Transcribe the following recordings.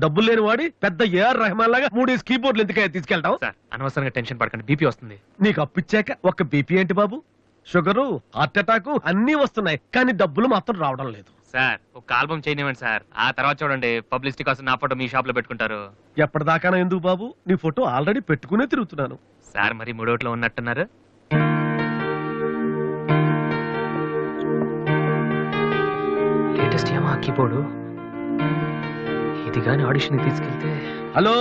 డబ్బులు లేని వాడి పెద్ద ఏఆర్ రెహమాన్ లాగా 3 కీబోర్డ్లు ఎందుకయ్యా తీసుకెళ్తావు? సార్ అనవసరంగా టెన్షన్ పడకండి, బీపీ వస్తుంది. నీకు అప్పిచ్చాక ఒక్క బీపీ ఏంటి బాబు? షుగరు, హార్ట్ అటాక్ అన్ని వస్తున్నాయి, కానీ డబ్బులు మాత్రం రావడం లేదు. సార్ ఒక ఆల్బమ్ చేయనివ్వండి సార్, ఆ తర్వాత చూడండి పబ్లిసిటీ కోసం నా ఫోటో మీ షాప్ లో పెట్టుకుంటారు. ఎప్పటిదాకానా ఎందుకు బాబు? నీ ఫోటో ఆల్రెడీ పెట్టుకునే తిరుగుతున్నాను. సార్ మరి మూడోట్లో ఉన్నట్టున్నారు. లేటెస్ట్ ఏమో కీబోర్డు, ఇది గాని ఆడిషన్ తీసుకెళ్తే. హలో,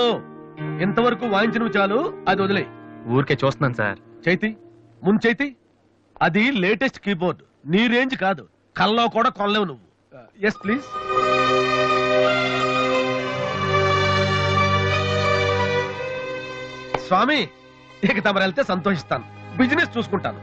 ఇంతవరకు వాయించిన చాలు, అది వదిలే. ఊరికే చూస్తున్నాను సార్. చైతి ముంచైతి, అది లేటెస్ట్ కీబోర్డ్, నీ రేంజ్ కాదు, కల్లో కూడా కొనలేవు నువ్వు. Yes please. స్వామి, ఇక తమరు వెళ్తే సంతోషిస్తాను, బిజినెస్ చూసుకుంటాను.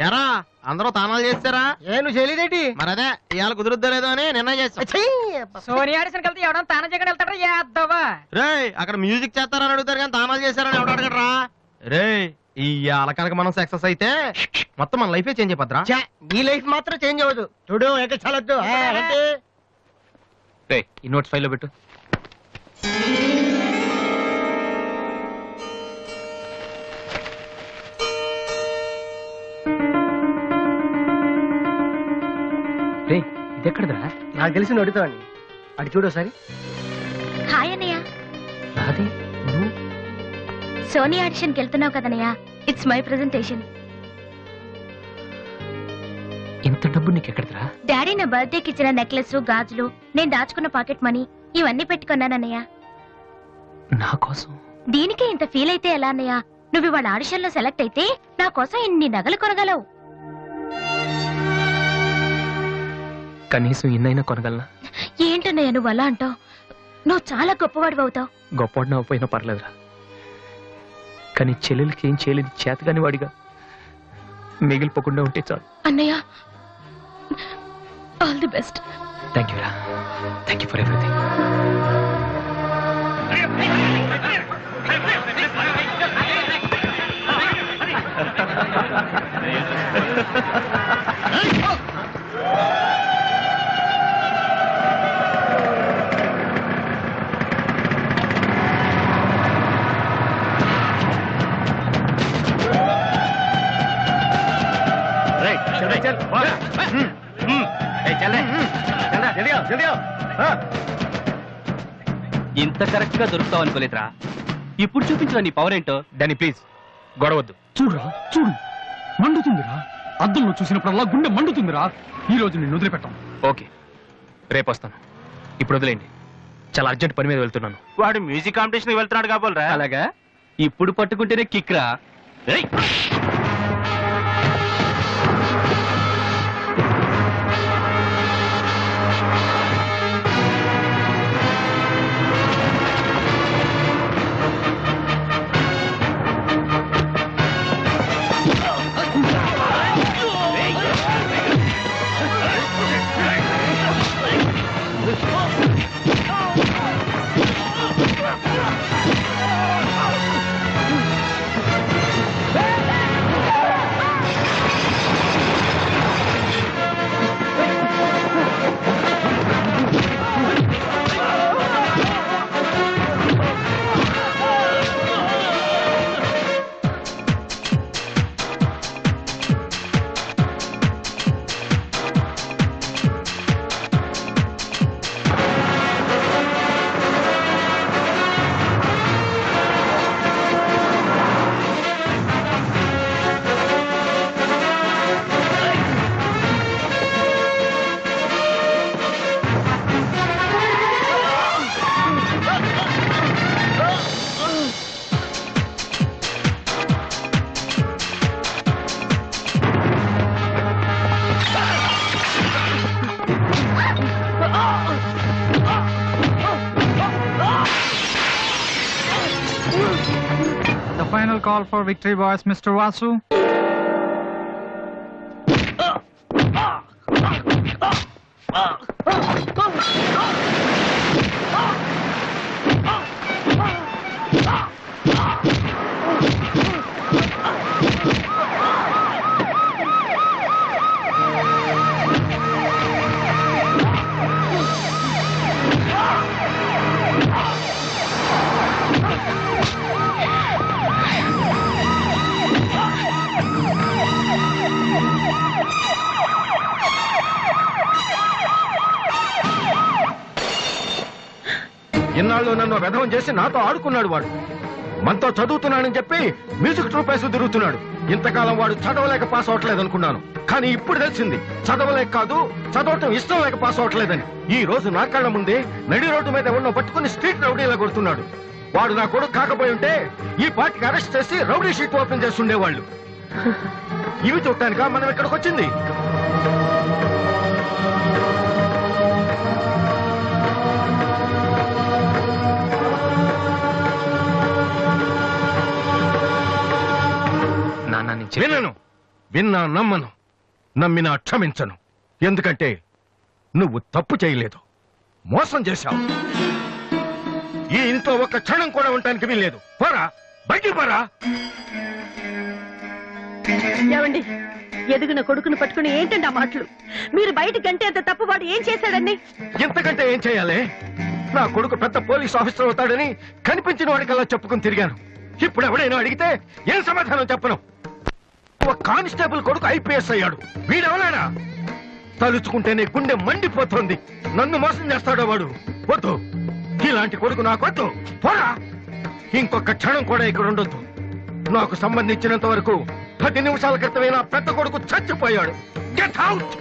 ఎరా అందరూ తానాలు చేస్తారా? నువ్వు చేయలేదేటి? మరి అదే ఇవాళ కుదురుద్దో లేదో అని నిర్ణయం చేస్తా. సోనియా ఆడిషన్ కలిసి ఎవడన్నా తానం చేయకుండా వెళ్తాడా? యాదవా రే అక్కడ మ్యూజిక్ చేస్తారని అడుగుతారు కానీ తానాలు చేస్తారని ఎవడు అడగడరా? రే ఇవాళ కనుక మనం సక్సెస్ అయితే మొత్తం మన లైఫే చేంజ్ అయిపోద్రా. నీ లైఫ్ మాత్రం చేంజ్ అవ్వదు. చూడు ఎక్కడ చాలొద్దు. ఈ నోట్స్ ఫైల్లో పెట్టు. రే ఇది ఎక్కడదా? నాకు తెలిసి అడుగుతావని. అడి చూడు ఒకసారి. హాయ్ అన్నయ్య. అది నువ్వు సోనీ ఆడిషన్కి వెళ్తున్నావు కదన్నయ్య, ఇట్స్ మై ప్రెజెంటేషన్. ఇంత డబ్బు నీకు ఎక్కడదా? డాడీ నా బర్త్డేకి ఇచ్చిన నెక్లెస్, గాజులు, నేను దాచుకున్న పాకెట్ మనీ ఇవన్నీ పెట్టుకున్నానన్నయ్య. నా కోసం? దీనికే ఇంత ఫీల్ అయితే ఎలా అన్నయ్య? నువ్వు ఇవాళ ఆడిషన్ లో సెలెక్ట్ అయితే నా కోసం ఇన్ని నగలు కొనగలవు. కనీసం ఇన్నైనా కొనగలనా? ఏంటన్నయ్య నువ్వు అలా అంటావు? నువ్వు చాలా గొప్పవాడు అవుతావు. గొప్పవాడిని అవ్వపోయినా పర్లేదురా, కానీ చెల్లెలకి ఏం చేయలేదు చేతగాని వాడిగా మిగిలిపోకుండా ఉంటే చాలు. అన్నయ్య, all the best. Thank you రా, థ్యాంక్ యూ ఫర్ ఎవ్రీథింగ్. ఇంత కరెక్ట్ గా దొరుకుతావు అనుకోలేదురా. ఇప్పుడు చూపించు నీ పవర్ ఏంటో. డానీ ప్లీజ్ గొడవద్దు. చూడురా చూడు, మండుతుందిరా. అద్దంలో చూసినప్పుడల్లా గుండె మండుతుందిరా. ఈ రోజు నిన్ను వదిలిపెట్టాం. ఓకే, రేపు వస్తాను. ఇప్పుడు వదిలేండి, చాలా అర్జెంట్ పని మీద వెళ్తున్నాను. వాడు మ్యూజిక్ కాంపిటీషన్ వెళ్తున్నాడు కాబోలరా. అలాగా, ఇప్పుడు పట్టుకుంటేనే కిక్ రా. The final call for victory was Mr. Vasu. నన్ను విధవం చేసి నాతో ఆడుకున్నాడు వాడు. మనతో చదువుతున్నానని చెప్పి మ్యూజిక్ ట్రూప్ వేసి తిరుగుతున్నాడు. ఇంతకాలం వాడు చదవలేక పాస్ అవట్లేదు అనుకున్నాను, కానీ ఇప్పుడు తెలిసింది చదవలేక కాదు, చదవటం ఇష్టం లేక పాస్ అవట్లేదని. ఈ రోజు నా కళ్ళ ముందే నడి రోడ్డు మీద ఉన్న పట్టుకుని స్ట్రీట్ రౌడీలా కొడుతున్నాడు. వాడు నా కొడుకు కాకపోయి ఉంటే ఈ పార్టీకి అరెస్ట్ చేసి రౌడీ షీట్ ఓపెన్ చేస్తుండేవాళ్ళు. ఇవి చూడటానికా మనం ఇక్కడికి వచ్చింది? వినను, విన్నా నమ్మను, నమ్మినా క్షమించను. ఎందుకంటే నువ్వు తప్పు చేయలేదు, మోసం చేశావు. ఈ ఇంట్లో ఒక్క క్షణం కూడా ఉండటానికి వీల్లేదు. పోరా, బయటికి పోరా. ఏమండి, ఎదిగిన కొడుకును పట్టుకుని ఏంటండి ఆ మాటలు? మీరు బయటికి గంటే అంత తప్పు వాడు ఏం చేశాడండి? ఎంతకంటే ఏం చేయాలి? నా కొడుకు పెద్ద పోలీస్ ఆఫీసర్ అవుతాడని కనిపించిన వాడికల్లా చెప్పుకుని తిరిగాను. ఇప్పుడు ఎవడైనా అడిగితే ఏం సమాధానం చెప్పను. ఒక కానిస్టేబుల్ కొడుకు ఐపీఎస్ అయ్యాడు. వీడెవలేనా? తలుచుకుంటేనే గుండె మండిపోతోంది. నన్ను మోసం చేస్తాడో వాడు. వద్దు, ఇలాంటి కొడుకు నాకు వద్దు. పోరా, ఇంకొక క్షణం కూడా ఇక్కడ ఉండొద్దు. నాకు సంబంధించినంత వరకు 10 నిమిషాల క్రితమే నా పెద్ద కొడుకు చచ్చిపోయాడు. Get out.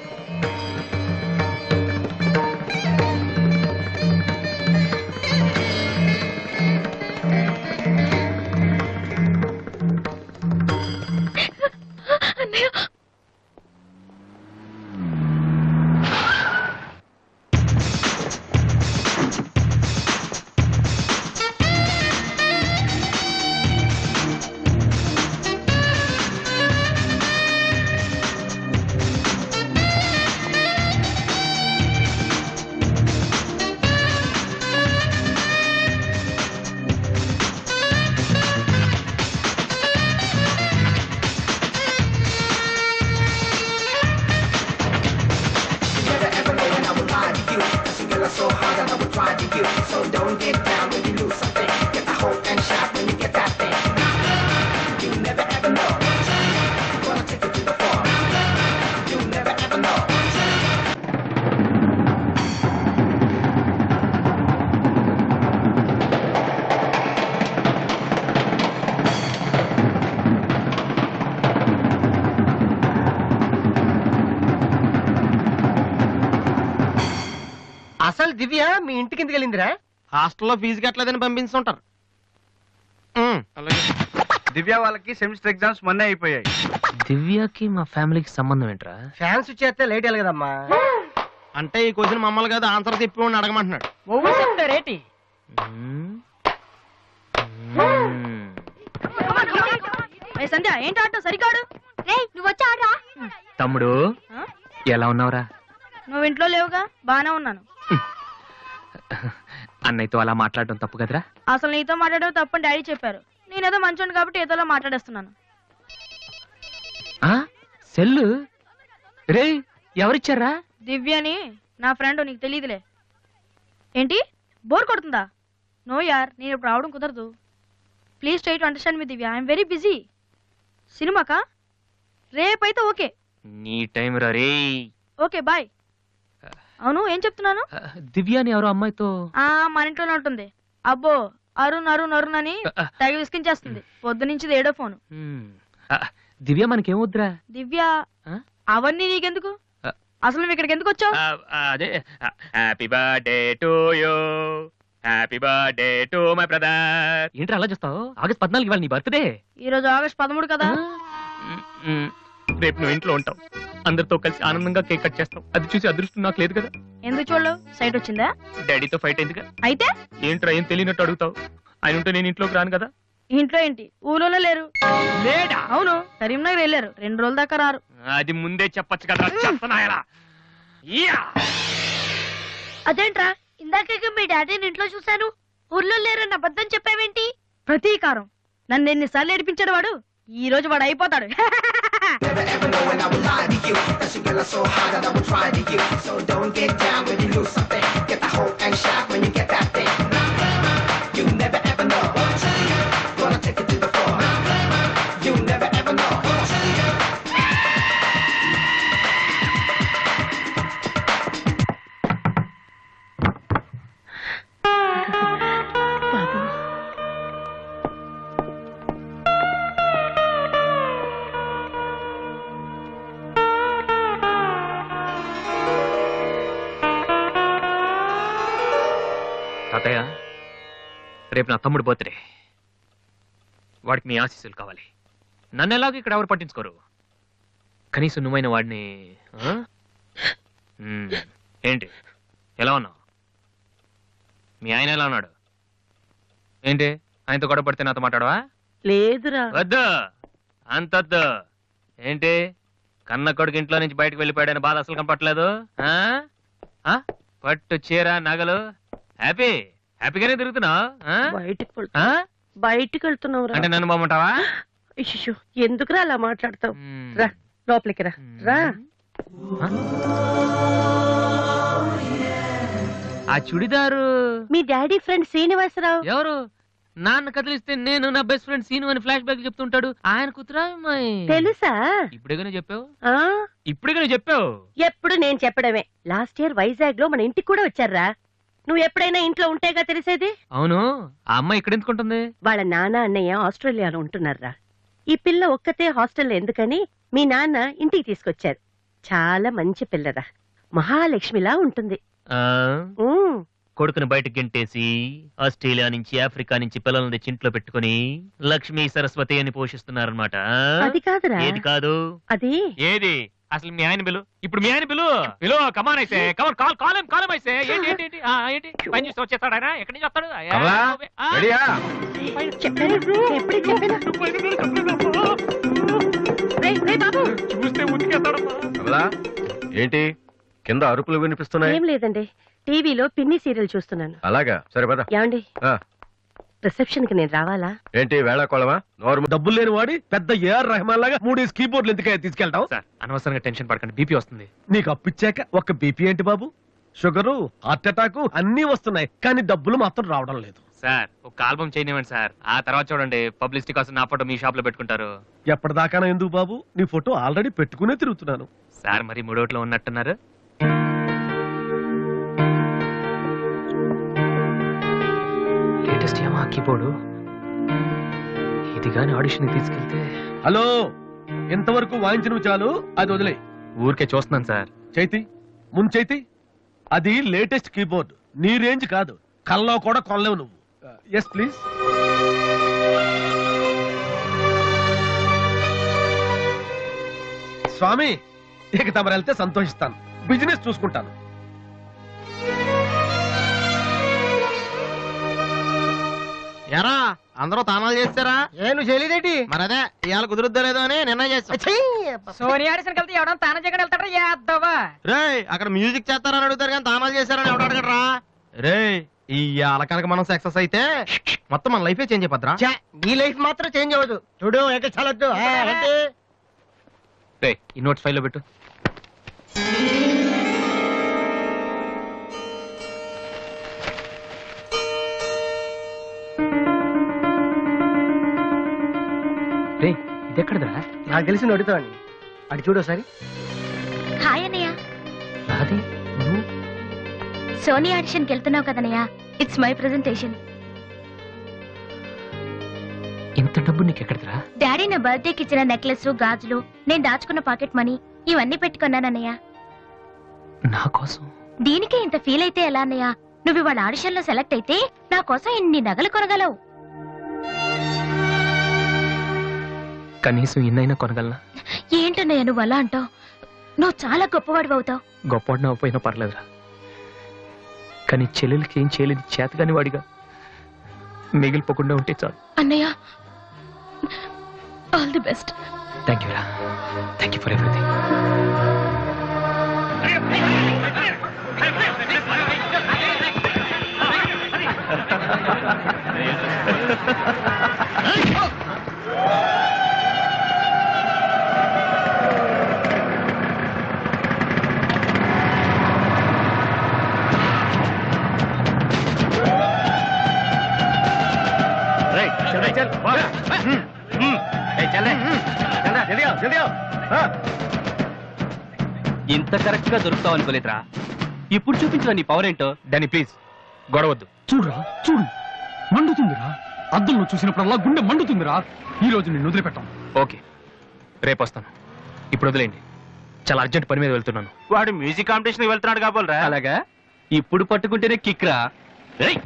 అసలు దివ్య మీ ఇంటికి ఎందుకు వెళ్ళిందిరా? హాస్టల్లో ఫీజు కట్టలేదని పంపిస్తుంటారు. దివ్య వాళ్ళకి సెమిస్టర్ ఎగ్జామ్స్ మొన్నే అయిపోయాయి. దివ్యకి మా ఫ్యామిలీకి సంబంధం ఏంట్రా? ఫ్యాన్స్ చేస్తే లేట్ వెళ్ళగదమ్మా. అంటే ఈ క్వశ్చన్ మమ్మల్ని కాదు, ఆన్సర్ చెప్పి అడగమంటున్నాడు. చెప్తారేటి? సంధ్య ఏంటి ఆటో సరికాడు? నువ్వు వచ్చి ఆడరా. తమ్ముడు ఎలా ఉన్నావురా? నువ్వు ఇంట్లో లేవుగా, బానే ఉన్నాను. అన్నయ్యతో అలా మాట్లాడడం తప్పు కదరా? అసలు నీతో మాట్లాడడం తప్పని డాడీ చెప్పారు. నేనేదో మంచోండి కాబట్టి ఏదోలా మాట్లాడేస్తున్నాను. సెల్లు రే ఎవరిచ్చారా? దివ్యని, నా ఫ్రెండ్, నీకు తెలియదులే. ఏంటి బోర్ కొడుతుందా? నో యార్, నేను ఇప్పుడు రావడం కుదరదు. Please try to understand me Divya, I'm very busy. సినిమాకా? రేపైతే ఓకే. నీ టైం రా రే. Okay bye. అవును, ఏం చెప్తున్నాను? దివ్య అని ఎవరో అమ్మాయితో మన ఇంట్లోనే ఉంటుంది. అబ్బో, అరుణ్ అరుణ్ అరుణ్ అని తెగ విసికించేస్తుంది. పొద్దు నుంచి ఏడో ఫోను. దివ్య మనకేమొద్దురా? దివ్య అవన్నీ నీకెందుకు? అసలు నువ్వు ఇక్కడికి ఎందుకు వచ్చావు? అదే happy birthday to you, happy birthday to my brother. ఏంటి అలా చూస్తావు? ఆగస్ట్ 14 ఇవాళ నీ బర్త్డే. ఈ రోజు ఆగస్ట్ 13 కదా. రేపు నువ్వు ఇంట్లో ఉంటావు, అందరితో కలిసి ఆనందంగా కేక్ కట్ చేస్తావు. అది చూసి అదృష్టం నాకు లేదు కదా. ఎందుకు చూడలేవు? సైట్ వచ్చిందా? డాడీతో ఫైట్ అయిందిగా. అయితే ఏంట్రా ఏం తెలియనట్టు అడుగుతావు? ఆయన ఉంటే నేను ఇంట్లోకి రాను కదా. ఇంట్లో ఏంటి, ఊళ్ళోనే లేరు. లేడా? అవును, కరీంనగర్ వెళ్ళారు. 2 రోజుల దాకా రారు. అది ముందే చెప్పొచ్చు కదా. చెప్పనాయలా? అదేంట్రా, ఇందాక మీ డాడీని ఇంట్లో చూశాను, ఊర్లో లేరన్న అబద్ధం చెప్పావేంటి? ప్రతీకారం. నన్ను ఎన్నిసార్లు ఏడిపించాడు వాడు. ఈ రోజు వాడు అయిపోతాడు. తాతయ్య, రేపు నా తమ్ముడు బర్త్డే. వాడికి మీ ఆశీస్సులు కావాలి. నన్ను ఎలాగో ఇక్కడ ఎవరు పట్టించుకోరు. కనీసం నువ్వైన వాడిని ఆ? ఏంటి ఎలా ఉన్నావు? మీ ఆయన ఎలా ఉన్నాడు? ఏంటి ఆయనతో గొడవ పడితే నాతో మాట్లాడవా? లేదురా. వద్దు, అంతొద్దు. ఏంటి కన్న కొడుకు ఇంట్లో నుంచి బయటకు వెళ్ళిపోయాడని బాధ అసలు కనపట్లేదు. పట్టు చీర నగలు హ్యాపీగానే తిరుగుతున్నావు. బయటికి వెళ్తున్నావు అంటే నన్ను బాగుంటావా? ఎందుకురా అలా మాట్లాడతావు? రా లోపలికి రా. రా. ఆ చుడిదారు మీ డాడీ ఫ్రెండ్ శ్రీనివాసరావు. ఎవరు? నాన్న కదిలిస్తే నేను నా బెస్ట్ ఫ్రెండ్ సీను అని ఫ్లాష్ బ్యాక్ చెప్తుంటాడు. ఆయన కూతురా అమ్మాయి? తెలుసా? ఇప్పుడేగానే చెప్పావు. ఆ ఇప్పుడేగానే చెప్పావు. ఎప్పుడు నేను చెప్పడమే. లాస్ట్ ఇయర్ వైజాగ్ లో మన ఇంటికి కూడా వచ్చారా. నువ్వు ఎప్పుడైనా ఇంట్లో ఉంటేగా తెలిసేది. అవును, ఆ అమ్మాయి ఇక్కడ ఎందుకుంటుంది? వాళ్ళ నాన్న అన్నయ్య ఆస్ట్రేలియాలో ఉంటున్నారా. ఈ పిల్ల ఒక్కతే హాస్టల్లో ఎందుకని మీ నాన్న ఇంటికి తీసుకొచ్చారు. చాలా మంచి పిల్లరా, మహాలక్ష్మిలా ఉంటుంది. కొడుకుని బయటకు గెంటేసి ఆస్ట్రేలియా నుంచి ఆఫ్రికా నుంచి పిల్లల్ని తెచ్చి ఇంట్లో పెట్టుకుని లక్ష్మీ సరస్వతి అని పోషిస్తున్నారన్నమాట. అది కాదురా. ఏది కాదు? అది ఏది అసలు? మీ ఆయన బిలు. ఇప్పుడు మీ ఆయన బిలు బిలు. కమాన్ అయితే కమాన్, కాల్ కాలం కాలం అయితే. ఏంటి ఏంటి ఏంటి ఏంటి పని చూసి వచ్చేస్తాడు ఆయన? ఎక్కడి నుంచి వస్తాడు? చూస్తే ఉతికేస్తాడమ్మా. ఏంటి కింద అరుపులు వినిపిస్తున్నాయి? ఏం లేదండి, టీవీలో పిన్ని సీరియల్ చూస్తున్నాను. అలాగా, సరే పద. ఏమండి రిసెప్షన్ కి నేను రావాలా? ఏంటి వేళాకోళమా? నోరు డబ్బులు లేని వాడి పెద్ద ఏఆర్ రెహమాన్ లాగా 3 కీబోర్డ్లు ఎందుకయ్యా తీసుకెళ్తావు? సార్ అనవసరంగా టెన్షన్ పడకండి, బీపీ వస్తుంది. నీకు అప్పిచ్చాక ఒక్క బీపీ ఏంటి బాబు? షుగరు, హార్ట్ అటాక్ అన్నీ వస్తున్నాయి, కానీ డబ్బులు మాత్రం రావడం లేదు. సార్ ఒక ఆల్బమ్ చేయనివ్వండి సార్, ఆ తర్వాత చూడండి పబ్లిసిటీ కోసం నా ఫోటో మీ షాప్ లో పెట్టుకుంటారు. ఎప్పటిదాకా ఎందుకు బాబు? నీ ఫోటో ఆల్రెడీ పెట్టుకునే తిరుగుతున్నాను. సార్ మరి మూడోట్లో ఉన్నట్టున్నారు. లేటెస్ట్ ఏమో కీబోర్డు. ఇది గాని ఆడిషన్ తీసుకెళ్తే. హలో, ఇంతవరకు వాయించినవి చాలు, అది వదిలే. ఊరికే చూస్తున్నాను సార్. చైతి చైతి, అది లేటెస్ట్ కీబోర్డ్, నీ రేంజ్ కాదు, కల్లో కూడా కొనలేవు నువ్వు. Yes please. స్వామి, ఇక తమరు వెళ్తే సంతోషిస్తాను, బిజినెస్ చూసుకుంటాను. ఎరా అందరూ తానాలు చేస్తారా? నువ్వు చేయలేదేటి? మరి అదే ఇవాళ కుదురుద్దో లేదో అని నిర్ణయం చేస్తా. సోనియా ఆడిషన్ కలిసి ఎవడన్నా తాన చేయకుండా వెళ్తాడా? యాదవా. రే అక్కడ మ్యూజిక్ చేస్తారని అడుగుతారు కానీ తానాలు చేస్తారని ఎవడు అడగడరా? రే ఈ కనుక మనం సక్సెస్ అయితే మొత్తం మన లైఫే చేంజ్ అయిపోద్రా. నీ లైఫ్ మాత్రం చేంజ్ అవ్వదు. చూడు ఎక్కలొద్దు. ఈ నోట్స్ ఫైల్ లో పెట్టు. ఇది ఎక్కడదా? నాకు తెలిసి అడుగుతావండి. అటు చూడు ఒకసారి. హాయ్ అన్నయ్య. అది సోనీ ఆడిషన్కి వెళ్తున్నావు కదన్నయ్య, ఇట్స్ మై ప్రెజెంటేషన్. ఇంత డబ్బు నీకు ఎక్కడదా? డాడీ నా బర్త్డేకి ఇచ్చిన నెక్లెస్, గాజులు, నేను దాచుకున్న పాకెట్ మనీ ఇవన్నీ పెట్టుకున్నానన్నయ్య. నా కోసం? దీనికే ఇంత ఫీల్ అయితే ఎలా అన్నయ్య? నువ్వు ఇవాళ ఆడిషన్ లో సెలెక్ట్ అయితే నా కోసం ఇన్ని నగలు కొనగలవు. కనీసం ఇన్నైనా కొనగలనా? ఏంటన్నయ్య నువ్వు అలా అంటావు? నువ్వు చాలా గొప్పవాడు అవుతావు. గొప్పవాడిని అవ్వపోయినా పర్లేదురా, కానీ చెల్లెలకి ఏం చేయలేదు చేతగాని వాడిగా మిగిలిపోకుండా ఉంటే చాలు. అన్నయ్య, all the best. Thank you రా, థ్యాంక్ యూ ఫర్ ఎవ్రీథింగ్. ఇంత కరెక్ట్ గా దొరుకుతావు అనుకోలేదురా. ఇప్పుడు చూపించిన నీ పవర్ ఏంటో. డానీ ప్లీజ్ గొడవద్దు. చూడురా, చూడు, మండుతుందిరా. అద్దంలో చూసినప్పుడల్లా గుండె మండుతుందిరా. ఈ రోజు నిన్ను వదిలిపెట్టాం. ఓకే, రేపు వస్తాను. ఇప్పుడు వదిలేండి, చాలా అర్జెంట్ పని మీద వెళ్తున్నాను. వాడు మ్యూజిక్ కాంపిటీషన్ వెళ్తున్నాడు కాబోలరా. అలాగా? ఇప్పుడు పట్టుకుంటేనే కిక్ రా. ఏయ్!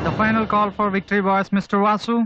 The final call for victory boys, Mr. Vasu.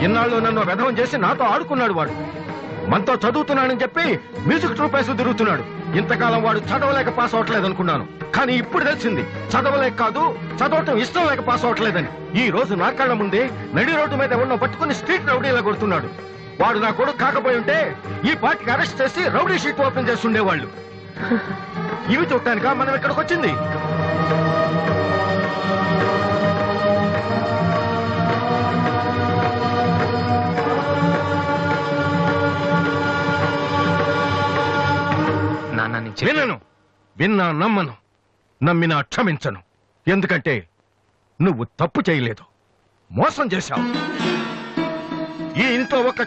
ఇన్నాళ్ళు నన్ను వెధవం చేసి నాతో ఆడుకున్నాడు వాడు. మనతో చదువుతున్నానని చెప్పి మ్యూజిక్ ట్రూప్ వేసి తిరుగుతున్నాడు. ఇంతకాలం వాడు చదవలేక పాస్ అవట్లేదు అనుకున్నాను, కానీ ఇప్పుడు తెలిసింది చదవలేక కాదు, చదవటం ఇష్టం లేక పాస్ అవట్లేదని. ఈ రోజు నా కళ్ళ ముందే నడి రోడ్డు మీద ఉన్న పట్టుకుని స్ట్రీట్ రౌడీలా కొడుతున్నాడు. వాడు నా కొడుకు కాకపోయి ఉంటే ఈ పార్టీకి అరెస్ట్ చేసి రౌడీ షీట్ ఓపెన్ చేసి ఉండేవాళ్ళు. ఇవి చూడటానికా మనం ఇక్కడికి వచ్చింది? వినను, విన్నా నమ్మను, నమ్మినా క్షమించను. ఎందుకంటే నువ్వు తప్పు చేయలేదు, మోసం చేశావు. ఈ ఇంట్లో ఒక